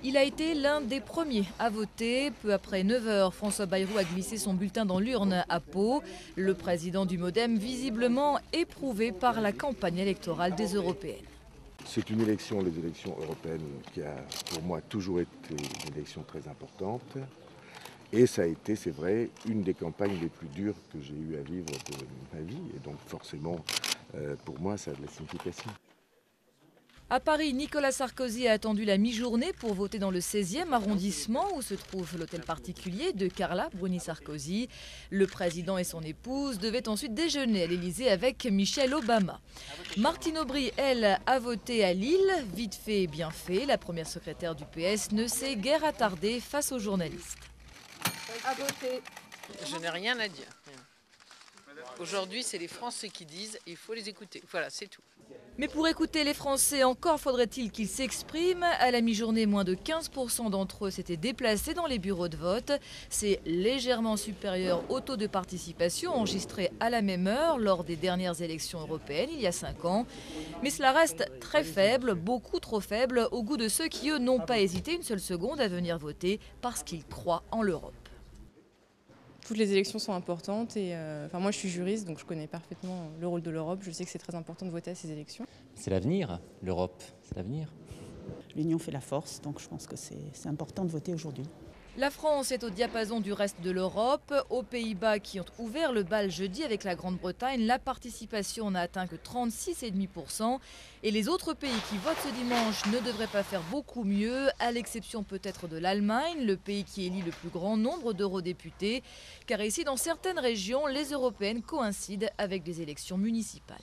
Il a été l'un des premiers à voter. Peu après 9 heures, François Bayrou a glissé son bulletin dans l'urne à Pau. Le président du MoDem, visiblement éprouvé par la campagne électorale des européennes. C'est une élection, les élections européennes, qui a pour moi toujours été une élection très importante. Et ça a été, c'est vrai, une des campagnes les plus dures que j'ai eu à vivre de ma vie. Et donc forcément, pour moi, ça a de la signification. À Paris, Nicolas Sarkozy a attendu la mi-journée pour voter dans le 16e arrondissement où se trouve l'hôtel particulier de Carla Bruni Sarkozy. Le président et son épouse devaient ensuite déjeuner à l'Élysée avec Michelle Obama. Martine Aubry, elle, a voté à Lille. Vite fait et bien fait, la première secrétaire du PS ne s'est guère attardée face aux journalistes. À voter. Je n'ai rien à dire. Aujourd'hui, c'est les Français qui disent et il faut les écouter. Voilà, c'est tout. Mais pour écouter les Français, encore faudrait-il qu'ils s'expriment. À la mi-journée, moins de 15% d'entre eux s'étaient déplacés dans les bureaux de vote. C'est légèrement supérieur au taux de participation enregistré à la même heure lors des dernières élections européennes il y a 5 ans. Mais cela reste très faible, beaucoup trop faible, au goût de ceux qui, eux, n'ont pas hésité une seule seconde à venir voter parce qu'ils croient en l'Europe. Toutes les élections sont importantes et moi je suis juriste donc je connais parfaitement le rôle de l'Europe. Je sais que c'est très important de voter à ces élections. C'est l'avenir, l'Europe, c'est l'avenir. L'union fait la force, donc je pense que c'est important de voter aujourd'hui. La France est au diapason du reste de l'Europe. Aux Pays-Bas, qui ont ouvert le bal jeudi avec la Grande-Bretagne, la participation n'a atteint que 36,5%. Et les autres pays qui votent ce dimanche ne devraient pas faire beaucoup mieux, à l'exception peut-être de l'Allemagne, le pays qui élit le plus grand nombre d'eurodéputés. Car ici, dans certaines régions, les européennes coïncident avec des élections municipales.